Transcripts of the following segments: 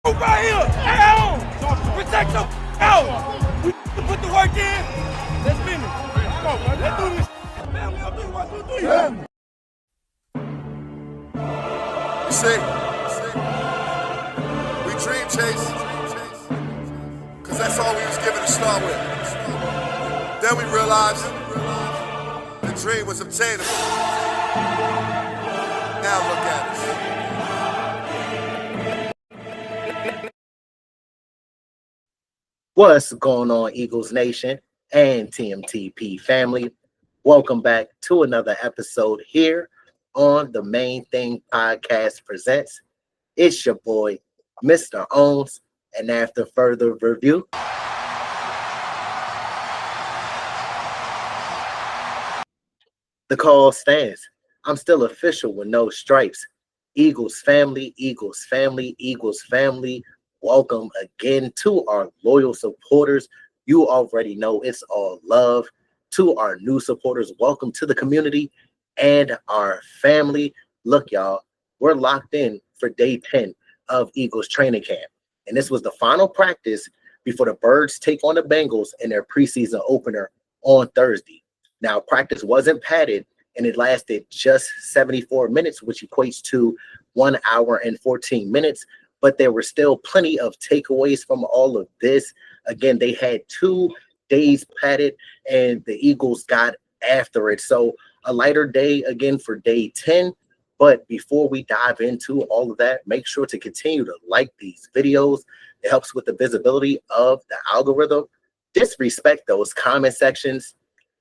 Right here, out. Protect them out. We put the work in. Let's finish. Come on, man. Let's do this. Family, I'll do 1, 2, 3. You see, we dream chase, because that's all we was given to start with. Then we realized the dream was obtainable. Now look at us. What's going on, Eagles Nation and TMTP family? Welcome back to another episode here on the Main Thing Podcast Presents. It's your boy, Mr. Owens, and after further review, the call stands. I'm still official with no stripes. Eagles family, Eagles family, Eagles family. Welcome again to our loyal supporters. You already know it's all love. To our new supporters, welcome to the community and our family. Look, y'all, we're locked in for day 10 of Eagles training camp. And this was the final practice before the Birds take on the Bengals in their preseason opener on Thursday. Now, practice wasn't padded, and it lasted just 74 minutes, which equates to 1 hour and 14 minutes. But there were still plenty of takeaways from all of this. Again, they had 2 days padded, and the Eagles got after it. So a lighter day again for day 10. But before we dive into all of that, make sure to continue to like these videos. It helps with the visibility of the algorithm. Disrespect those comment sections.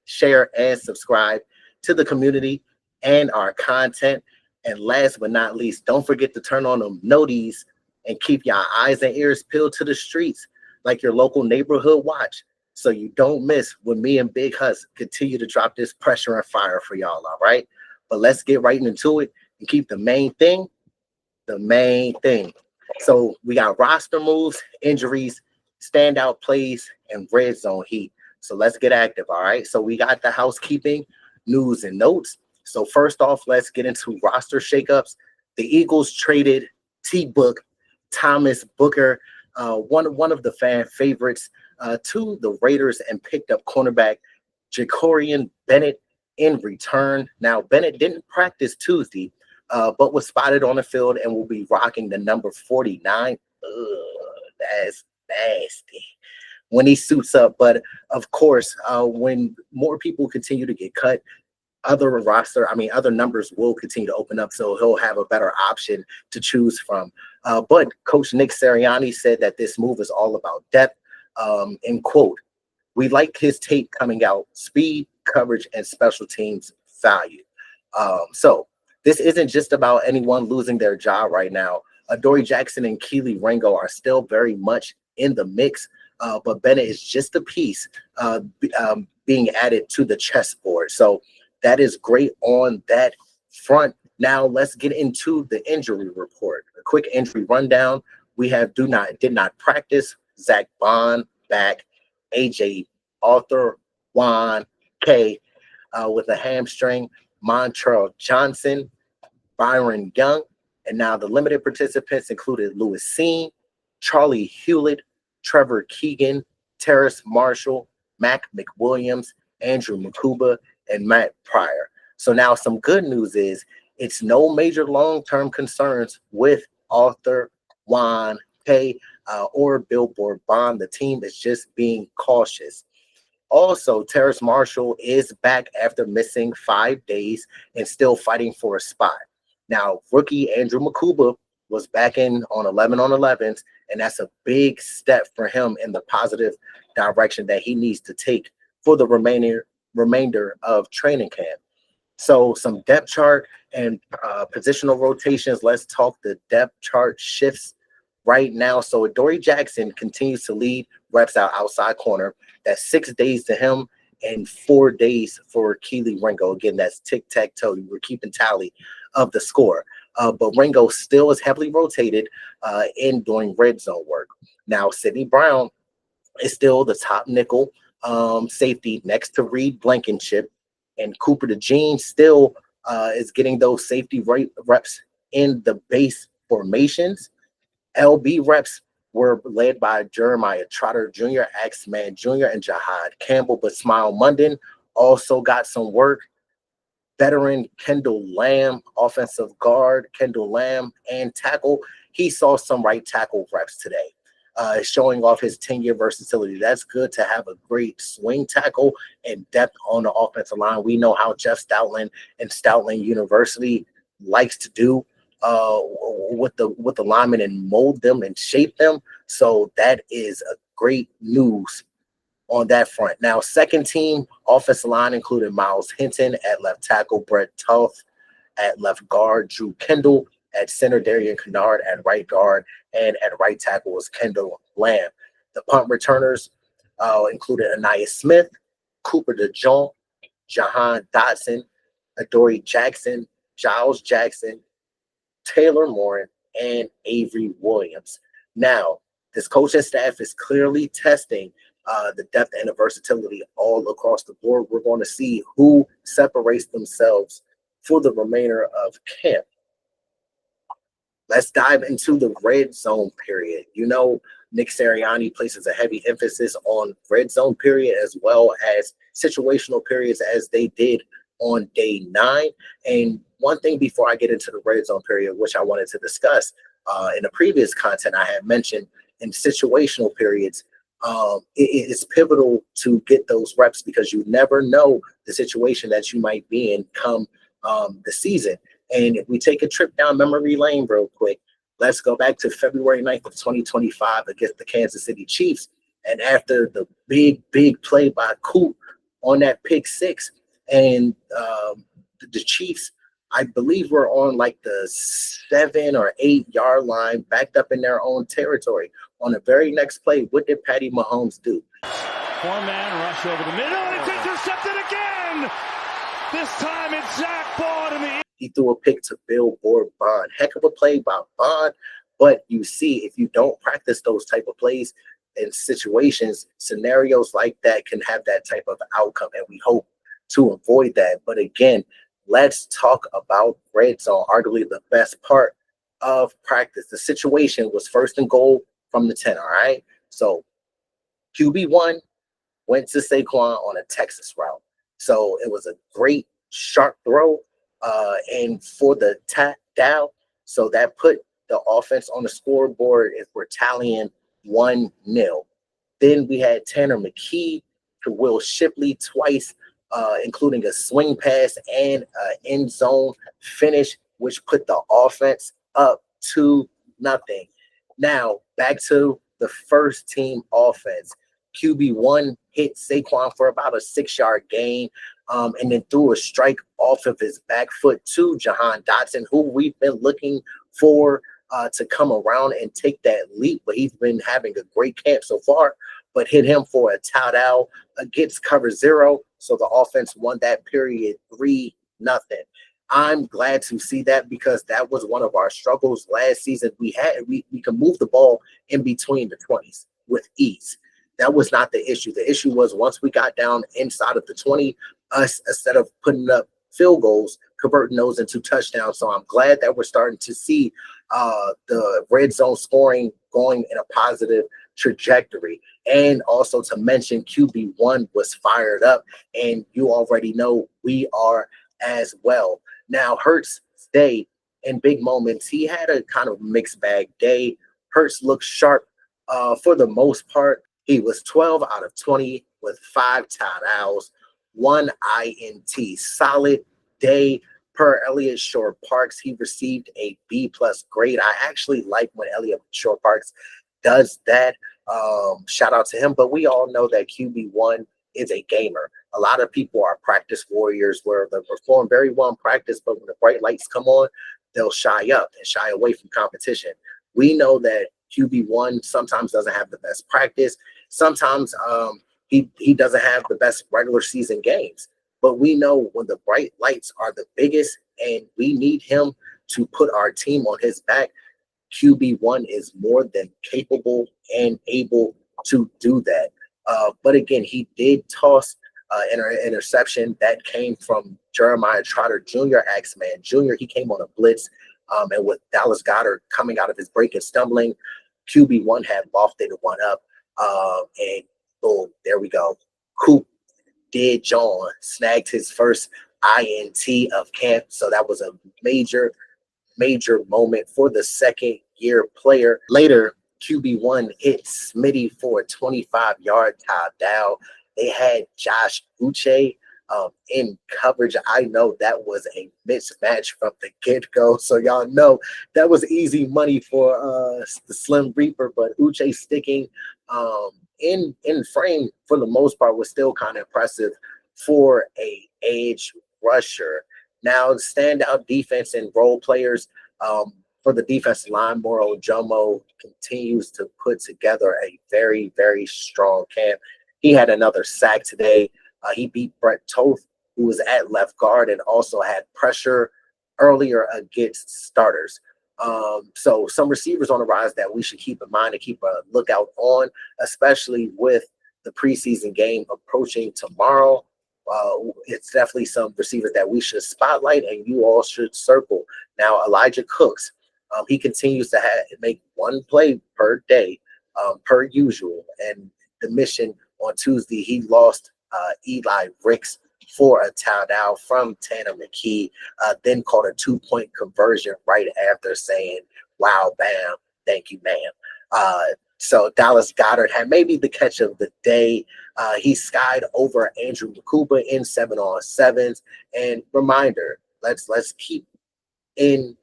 Share and subscribe to the community and our content. And last but not least, don't forget to turn on them noties and keep your eyes and ears peeled to the streets like your local neighborhood watch, so you don't miss when me and Big Hus continue to drop this pressure and fire for y'all, all right? But let's get right into it and keep the main thing the main thing. So we got roster moves, injuries, standout plays, and red zone heat. So let's get active, all right? So we got the housekeeping, news, and notes. So first off, let's get into roster shakeups. The Eagles traded T-Book, Thomas Booker, one of the fan favorites, to the Raiders and picked up cornerback Jakorian Bennett in return. Now, Bennett didn't practice Tuesday, but was spotted on the field and will be rocking the number 49. Ugh, that's nasty when he suits up. But of course, when more people continue to get cut, other numbers will continue to open up, so he'll have a better option to choose from. But Coach Nick Sirianni said that this move is all about depth. In quote, "We like his tape coming out, speed, coverage, and special teams value." So this isn't just about anyone losing their job right now. Adoree Jackson and Kelee Ringo are still very much in the mix, but Bennett is just a piece being added to the chessboard. So that is great on that front. Now let's get into the injury report. A quick injury rundown. We have did not practice Zach Bond back, AJ Arthur Juan K with a hamstring, Montrell Johnson, Byron Young, and now the limited participants included Lewis Seen, Charlie Hewlett, Trevor Keegan, Terrace Marshall, Mac McWilliams, Andrew Makuba, and Matt Pryor. So now some good news is it's no major long-term concerns with Arthur Juan K or Billboard Bond. The team is just being cautious. Also, Terrace Marshall is back after missing 5 days and still fighting for a spot. Now, rookie Andrew Makuba was back in on 11 on 11s, and that's a big step for him in the positive direction that he needs to take for the remainder of training camp. So some depth chart and positional rotations. Let's talk the depth chart shifts right now. So Adoree Jackson continues to lead reps outside corner. That's 6 days to him and 4 days for Kelee Ringo. Again, that's tic-tac-toe. We're keeping tally of the score. But Ringo still is heavily rotated in doing red zone work. Now, Sidney Brown is still the top nickel safety next to Reed Blankenship, and Cooper DeJean still is getting those safety reps in the base formations. LB reps were led by Jeremiah Trotter Jr., Axeman Jr., and Jahad Campbell, but Smile Munden also got some work. Veteran Kendall Lamb, offensive guard Kendall Lamb, and tackle. He saw some right tackle reps today, showing off his 10-year versatility. That's good to have a great swing tackle and depth on the offensive line. We know how Jeff Stoutland and Stoutland University likes to do with the linemen and mold them and shape them. So that is a great news on that front. Now, second team offensive line included Miles Hinton at left tackle, Brett Toth at left guard, Drew Kendall at center, Darian Kennard at right guard, and at right tackle was Kendall Lamb. The punt returners included Anaya Smith, Cooper DeJean, Jahan Dotson, Adoree Jackson, Giles Jackson, Taylor Morin, and Avery Williams. Now, this coaching staff is clearly testing the depth and the versatility all across the board. We're going to see who separates themselves for the remainder of camp. Let's dive into the red zone period. You know, Nick Sirianni places a heavy emphasis on red zone period as well as situational periods as they did on day 9. And one thing before I get into the red zone period, which I wanted to discuss in the previous content I had mentioned, in situational periods, it is pivotal to get those reps because you never know the situation that you might be in come the season. And if we take a trip down memory lane real quick, let's go back to February 9th of 2025 against the Kansas City Chiefs. And after the big play by Coop on that pick 6, and the Chiefs, I believe, were on like the 7 or 8 yard line, backed up in their own territory. On the very next play, what did Patty Mahomes do? 4-man rush over the middle, and it's intercepted again. This time it's Zach Bond in the. He threw a pick to Billboard Bond. Heck of a play by Bond. But you see, if you don't practice those type of plays in situations, scenarios like that can have that type of outcome. And we hope to avoid that. But again, let's talk about red zone, arguably the best part of practice. The situation was 1st and goal from the 10, all right? So QB1 went to Saquon on a Texas route. So it was a great sharp throw and for the touchdown. So that put the offense on the scoreboard if we're tallying 1-0. Then we had Tanner McKee to Will Shipley twice, including a swing pass and an end zone finish, which put the offense up 2-0. Now, back to the first team offense. QB1 hit Saquon for about a 6-yard gain and then threw a strike off of his back foot to Jahan Dotson, who we've been looking for to come around and take that leap. But he's been having a great camp so far, but hit him for a touchdown against cover 0. So the offense won that period 3-0. I'm glad to see that because that was one of our struggles last season. We could move the ball in between the 20s with ease. That was not the issue. The issue was once we got down inside of the 20, us, instead of putting up field goals, converting those into touchdowns. So I'm glad that we're starting to see the red zone scoring going in a positive trajectory. And also to mention, QB1 was fired up, and you already know we are as well. Now, Hurts' day in big moments, he had a kind of mixed bag day. Hurts looked sharp for the most part. He was 12 out of 20 with 5 touchdowns, 1 INT. Solid day per Elliott Shore Parks. He received a B+ grade. I actually like when Elliott Shore Parks does that. Shout out to him. But we all know that QB1 is a gamer. A lot of people are practice warriors where they perform very well in practice, but when the bright lights come on, they'll shy up and shy away from competition. We know that QB1 sometimes doesn't have the best practice. Sometimes he doesn't have the best regular season games. But we know when the bright lights are the biggest and we need him to put our team on his back, QB1 is more than capable and able to do that. But again, he did toss an interception that came from Jeremiah Trotter Jr., Axeman Jr. He came on a blitz And with Dallas Goedert coming out of his break and stumbling, QB1 had lofted one up. And boom, there we go. DeJean snagged his first INT of camp. So that was a major moment for the second-year player. Later, QB1 hit Smitty for a 25-yard touchdown. They had Josh Uche in coverage. I know that was a mismatch from the get-go, so y'all know that was easy money for the Slim Reaper, but Uche sticking in frame for the most part was still kind of impressive for a edge rusher. Now, standout defense and role players for the defensive line, Moro Ojomo continues to put together a very, very strong camp. He had another sack today. He beat Brett Toth, who was at left guard and also had pressure earlier against starters. So some receivers on the rise that we should keep in mind and keep a lookout on, especially with the preseason game approaching tomorrow. It's definitely some receivers that we should spotlight and you all should circle. Now, Elijah Cooks, he continues to make one play per day, per usual. And the mission on Tuesday, he lost Eli Ricks for a touchdown from Tanner McKee, then caught a 2-point conversion right after saying, wow, bam, thank you, ma'am. So Dallas Goedert had maybe the catch of the day. He skied over Andrew Makuba in 7-on-7s. And reminder, let's keep in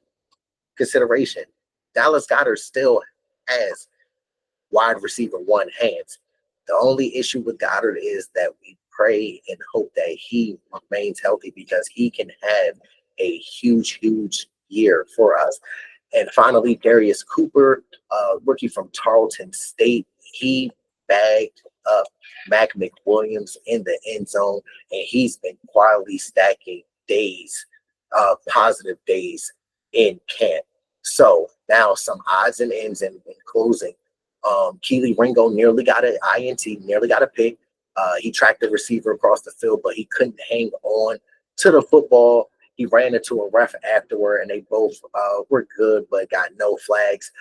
consideration, Dallas Goedert still has wide receiver one hands. The only issue with Goedert is that we pray and hope that he remains healthy because he can have a huge year for us. And finally, Darius Cooper, rookie from Tarleton State, he bagged up Mac McWilliams in the end zone, and he's been quietly stacking days, positive days in camp. So now some odds and ends in closing. Keely Ringo nearly got an INT, nearly got a pick. He tracked the receiver across the field, but he couldn't hang on to the football. He ran into a ref afterward, and they both were good, but got no flags.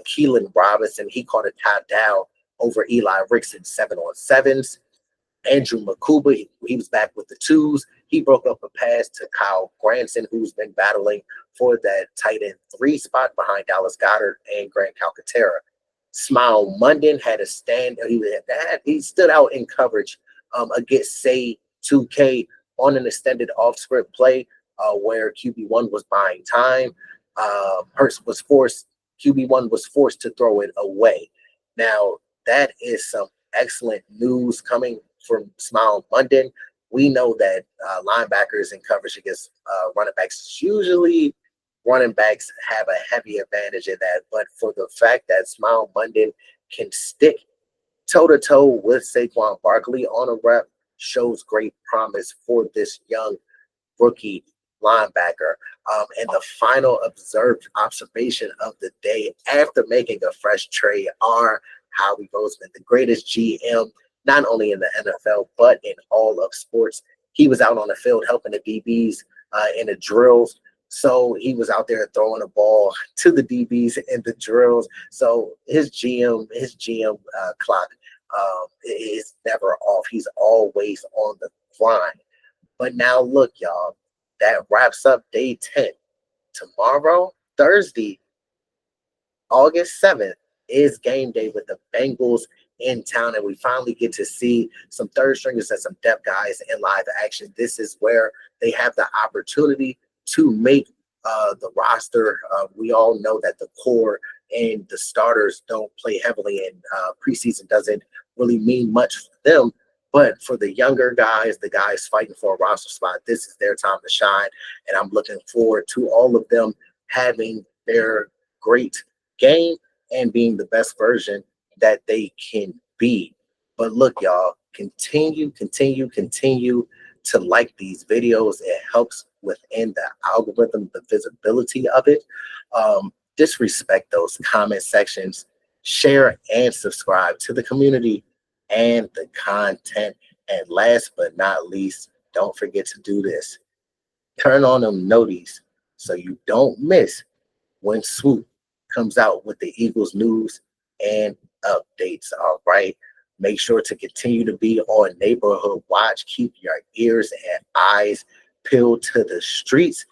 Keelan Robinson, he caught a touchdown over Eli Ricks in 7-on-7s. Andrew Makuba, he was back with the twos. He broke up a pass to Kyle Granson, who's been battling for that tight end 3 spot behind Dallas Goedert and Grant Calcaterra. Smile Munden had a stand. He stood out in coverage against Say 2K on an extended off-script play where QB1 was buying time. QB1 was forced to throw it away. Now, that is some excellent news coming from Smile Munden. We know that linebackers in coverage against running backs, usually running backs have a heavy advantage in that. But for the fact that Smile Munden can stick toe-to-toe with Saquon Barkley on a rep shows great promise for this young rookie linebacker. And the final observed observation of the day after making a fresh trade are Howie Roseman, the greatest GM, not only in the NFL, but in all of sports. He was out on the field helping the DBs in the drills. So he was out there throwing the ball to the DBs in the drills. So his GM clock is never off. He's always on the grind. But now look, y'all, that wraps up day 10. Tomorrow, Thursday, August 7th, is game day with the Bengals in town, and we finally get to see some third stringers and some depth guys in live action. This is where they have the opportunity to make the roster. We all know that the core and the starters don't play heavily, and preseason doesn't really mean much for them. But for the younger guys, the guys fighting for a roster spot, this is their time to shine. And I'm looking forward to all of them having their great game and being the best version that they can be. But look, y'all, continue to like these videos. It helps within the algorithm, the visibility of it. Disrespect those comment sections. Share and subscribe to the community and the content. And last but not least, don't forget to do this. Turn on them noties so you don't miss when Swoop comes out with the Eagles news and updates. All right. Make sure to continue to be on Neighborhood Watch. Keep your ears and eyes peeled to the streets.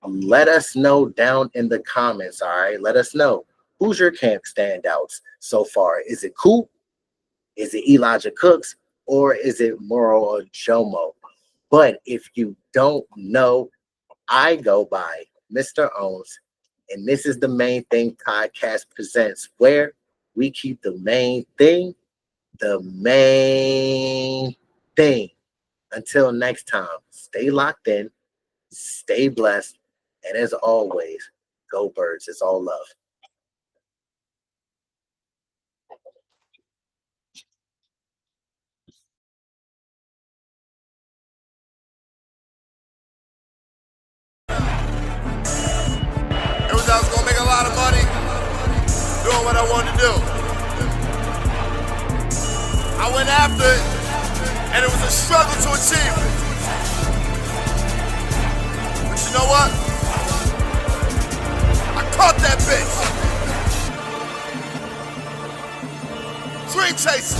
Let us know down in the comments. All right. Let us know, who's your camp standouts so far. Is it Coop? Is it Elijah Cooks? Or is it Moro Ojomo? But if you don't know, I go by Mr. Owens, and this is the Main Thing Podcast presents, where we keep the main thing the main thing. Until next time, stay locked in, stay blessed, and as always, go Birds. It's all love. It was I was gonna make a lot of money doing what I wanted to do. I went after it, and it was a struggle to achieve it. But you know what? I caught that bitch. Dream chaser.